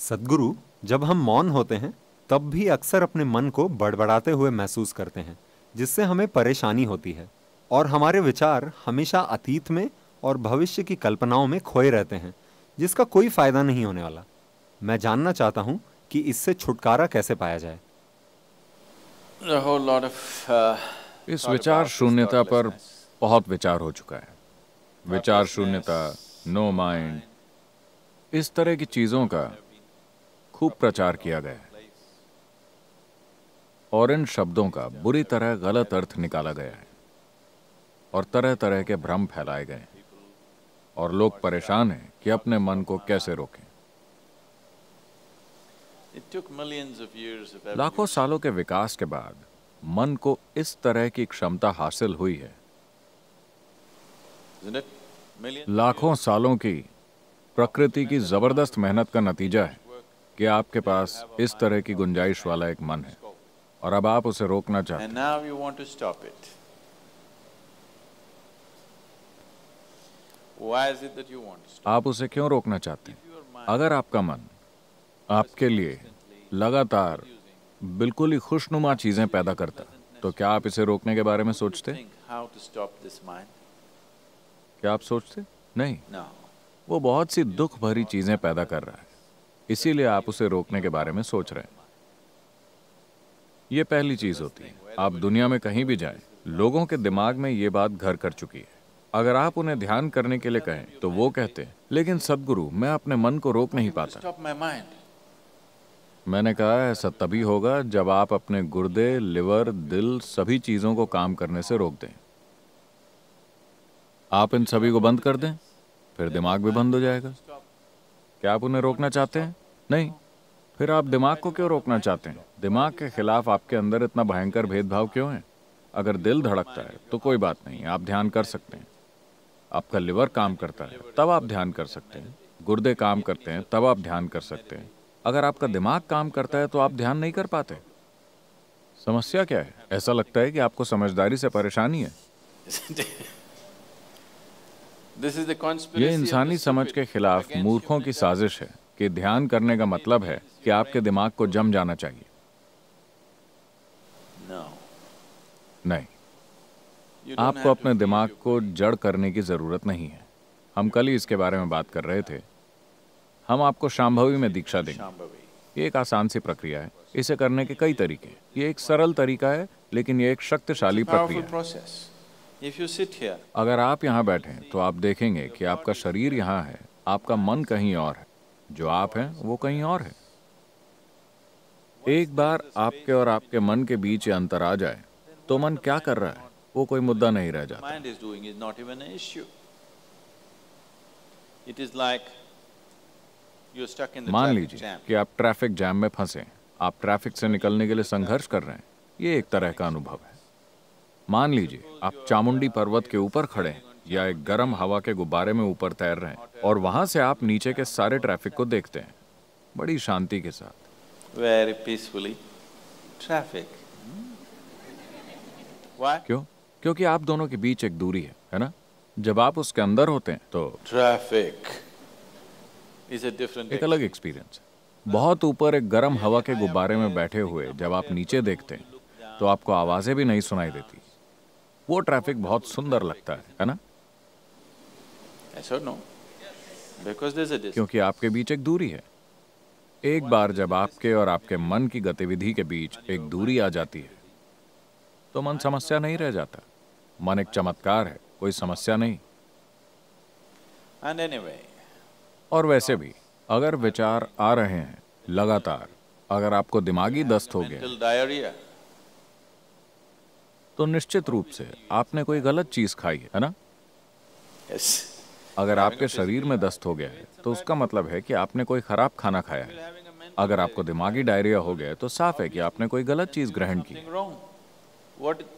सद्गुरु, जब हम मौन होते हैं तब भी अक्सर अपने मन को बड़बड़ाते हुए महसूस करते हैं, जिससे हमें परेशानी होती है और हमारे विचार हमेशा अतीत में और भविष्य की कल्पनाओं में खोए रहते हैं, जिसका कोई फायदा नहीं होने वाला। मैं जानना चाहता हूँ कि इससे छुटकारा कैसे पाया जाए। A whole lot of इस thought विचार about this शून्यता पर thoughtlessness. बहुत विचार हो चुका है। विचार शून्यता, नो माइंड, इस तरह की चीजों का खूब प्रचार किया गया है और इन शब्दों का बुरी तरह गलत अर्थ निकाला गया है और तरह तरह के भ्रम फैलाए गए हैं और लोग परेशान हैं कि अपने मन को कैसे रोकें। It took millions of years of लाखों evolution. सालों के विकास के बाद मन को इस तरह की क्षमता हासिल हुई है। Isn't it? Millions of लाखों सालों की प्रकृति की जबरदस्त मेहनत का नतीजा है कि आपके पास इस तरह की गुंजाइश वाला एक मन है और अब आप उसे रोकना years. चाहते And हैं। now you want to stop it. Why is it that you want to stop? आप उसे क्यों रोकना चाहते हैं? Your mind अगर आपका मन आपके लिए लगातार बिल्कुल ही खुशनुमा चीजें पैदा करता, तो क्या आप इसे रोकने के बारे में सोचते? think how to stop this mind? क्या आप सोचते? नहीं, No. वो बहुत सी दुख भरी चीजें पैदा कर रहा है, इसीलिए आप उसे रोकने के बारे में सोच रहे हैं। ये पहली चीज होती है। आप दुनिया में कहीं भी जाएं, लोगों के दिमाग में ये बात घर कर चुकी है। अगर आप उन्हें ध्यान करने के लिए कहें तो वो कहते हैं, लेकिन सद्गुरु, मैं अपने मन को रोक नहीं पाता। Stop my mind. मैंने कहा, ऐसा तभी होगा जब आप अपने गुर्दे, लिवर, दिल, सभी चीजों को काम करने से रोक दें। आप इन सभी को बंद कर दें, फिर दिमाग भी बंद हो जाएगा। क्या आप उन्हें रोकना चाहते हैं? नहीं। फिर आप दिमाग को क्यों रोकना चाहते हैं? दिमाग के खिलाफ आपके अंदर इतना भयंकर भेदभाव क्यों है? अगर दिल धड़कता है तो कोई बात नहीं, आप ध्यान कर सकते हैं। आपका लिवर काम करता है तब आप ध्यान कर सकते हैं। गुर्दे काम करते हैं तब आप ध्यान कर सकते हैं। अगर आपका दिमाग काम करता है तो आप ध्यान नहीं कर पाते। समस्या क्या है? ऐसा लगता है कि आपको समझदारी से परेशानी है। This is the ये conspiracy of इंसानी the समझ stupid के खिलाफ against मूर्खों की human साजिश है कि ध्यान करने का मतलब है कि आपके दिमाग को जम जाना चाहिए। intelligence. No. नहीं, You don't आपको have to अपने feed दिमाग your को brain. जड़ करने की जरूरत नहीं है। हम कल ही इसके बारे में बात कर रहे थे। हम आपको शांभवी में दीक्षा देंगे। Shambhavi. ये एक आसान सी प्रक्रिया है। इसे करने के कई तरीके हैं। ये एक सरल तरीका है, लेकिन ये एक शक्तिशाली प्रक्रिया Powerful है। process. If you sit here, अगर आप यहाँ बैठें तो आप देखेंगे कि आपका शरीर यहाँ है, आपका मन कहीं और है, जो आप हैं वो कहीं और है। एक बार आपके और आपके मन के बीच ये अंतर आ जाए तो मन क्या कर रहा है वो कोई मुद्दा नहीं रह जाता। mind is doing is not even an issue. It is like you're stuck in the मान traffic लीजिए jam. कि आप ट्रैफिक जैम में फंसे हैं। आप ट्रैफिक से निकलने के लिए संघर्ष कर रहे हैं। ये एक तरह का अनुभव है। मान लीजिए आप चामुंडी पर्वत के ऊपर खड़े हैं या एक गर्म हवा के गुब्बारे में ऊपर तैर रहे हैं और वहां से आप नीचे के सारे ट्रैफिक को देखते हैं बड़ी शांति के साथ। Very peacefully. Traffic. Why? क्यों? क्योंकि आप दोनों के बीच एक दूरी है ना? जब आप उसके अंदर होते हैं तो Traffic is a different एक अलग एक्सपीरियंस है। बहुत ऊपर एक गर्म हवा के गुब्बारे में बैठे हुए जब आप नीचे देखते हैं तो आपको आवाजें भी नहीं सुनाई देती। वो ट्रैफिक बहुत सुंदर लगता है ना? Yes or no? Because there's a distance. क्योंकि आपके बीच एक दूरी है। एक बार जब आपके और आपके मन की गतिविधि के बीच एक दूरी आ जाती है तो मन समस्या नहीं रह जाता। मन एक चमत्कार है, कोई समस्या नहीं। And anyway, और वैसे भी अगर विचार आ रहे हैं लगातार, अगर आपको दिमागी दस्त हो गया mental diarrhea. तो निश्चित रूप से आपने कोई गलत चीज खाई है ना? Yes. अगर आपके शरीर में दस्त हो गया है तो उसका मतलब है कि आपने कोई खराब खाना खाया है। Having a mental अगर आपको दिमागी डायरिया हो गया है तो साफ है कि आपने कोई गलत चीज ग्रहण की। something wrong.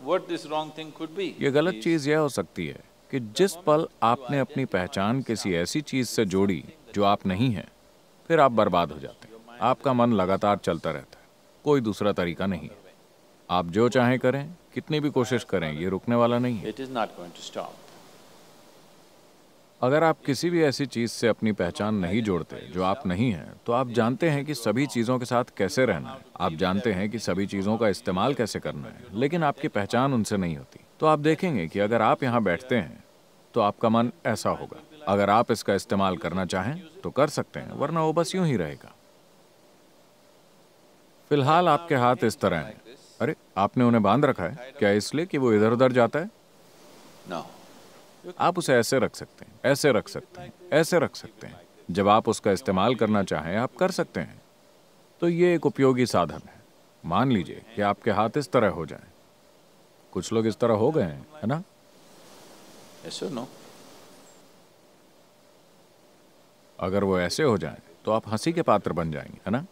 What this wrong thing could be? ये गलत चीज यह हो सकती है कि जिस पल आपने अपनी पहचान किसी ऐसी चीज से जोड़ी जो आप नहीं हैं, फिर आप बर्बाद हो जाते हैं। आपका मन लगातार चलता रहता है, कोई दूसरा तरीका नहीं है। आप जो चाहें करें, कितनी भी कोशिश करें, ये रुकने वाला नहीं है। It is not going to stop. अगर आप किसी भी ऐसी चीज से अपनी पहचान नहीं जोड़ते जो आप नहीं हैं, तो आप जानते हैं कि सभी चीजों के साथ कैसे रहना है, आप जानते हैं कि सभी चीजों का इस्तेमाल कैसे करना है, लेकिन आपकी पहचान उनसे नहीं होती। तो आप देखेंगे कि अगर आप यहाँ बैठते हैं तो आपका मन ऐसा होगा। अगर आप इसका इस्तेमाल करना चाहें तो कर सकते हैं, वरना वो बस यूं ही रहेगा। फिलहाल आपके हाथ इस तरह हैं। अरे, आपने उन्हें बांध रखा है क्या इसलिए कि वो इधर उधर जाता है? No. आप उसे ऐसे रख सकते हैं, ऐसे रख सकते हैं, ऐसे रख सकते हैं। जब आप उसका इस्तेमाल करना चाहें आप कर सकते हैं। तो ये एक उपयोगी साधन है। मान लीजिए कि आपके हाथ इस तरह हो जाएं। कुछ लोग इस तरह हो गए हैं, है ना? Yes or no? अगर वो ऐसे हो जाएं तो आप हंसी के पात्र बन जाएंगे, है ना?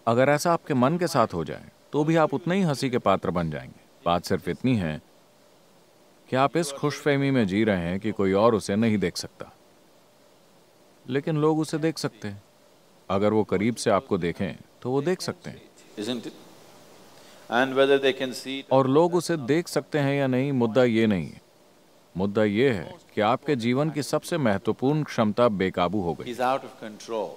अगर ऐसा आपके मन के साथ हो जाए तो भी आप उतने ही हंसी के पात्र बन जाएंगे। बात सिर्फ इतनी है कि आप इस खुशफहमी में जी रहे हैं कि कोई और उसे नहीं देख सकता, लेकिन लोग उसे देख सकते हैं। अगर वो करीब से आपको देखें तो वो देख सकते हैं। Isn't it? And whether they can see it, और लोग उसे देख सकते हैं या नहीं, मुद्दा ये नहीं है। मुद्दा ये है कि आपके जीवन की सबसे महत्वपूर्ण क्षमता बेकाबू हो गई। he's out of control.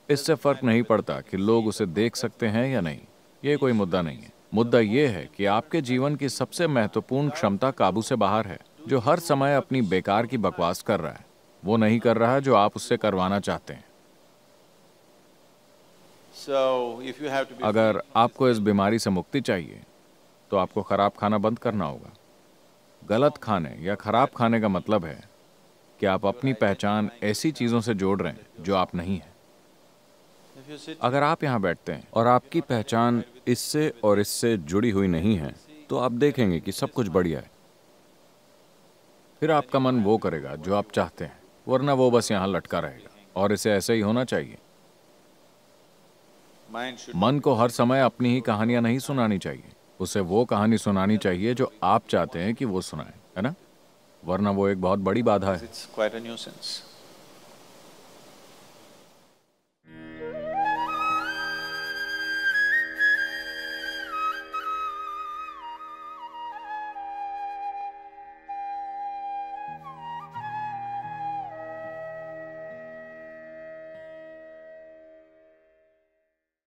इससे फर्क नहीं पड़ता कि लोग उसे देख सकते हैं या नहीं, ये कोई मुद्दा नहीं है। मुद्दा ये है कि आपके जीवन की सबसे महत्वपूर्ण क्षमता काबू से बाहर है, जो हर समय अपनी बेकार की बकवास कर रहा है। वो नहीं कर रहा जो आप उससे करवाना चाहते हैं। So if you have to be अगर आपको इस बीमारी से मुक्ति चाहिए तो आपको खराब खाना बंद करना होगा। गलत खाने या खराब खाने का मतलब है कि आप अपनी पहचान ऐसी चीजों से जोड़ रहे हैं जो आप नहीं हैं। if you sit अगर आप यहाँ बैठते हैं और आपकी पहचान इससे और इससे जुड़ी हुई नहीं है, तो आप देखेंगे कि सब कुछ बढ़िया है। फिर आपका मन वो करेगा जो आप चाहते हैं, वरना वो बस यहाँ लटका रहेगा। और इसे ऐसे ही होना चाहिए। mind should मन को हर समय अपनी ही कहानियां नहीं सुनानी चाहिए। उसे वो कहानी सुनानी चाहिए जो आप चाहते हैं कि वो सुनाए, है ना? वरना वो एक बहुत बड़ी बाधा है। it's quite a nuisance.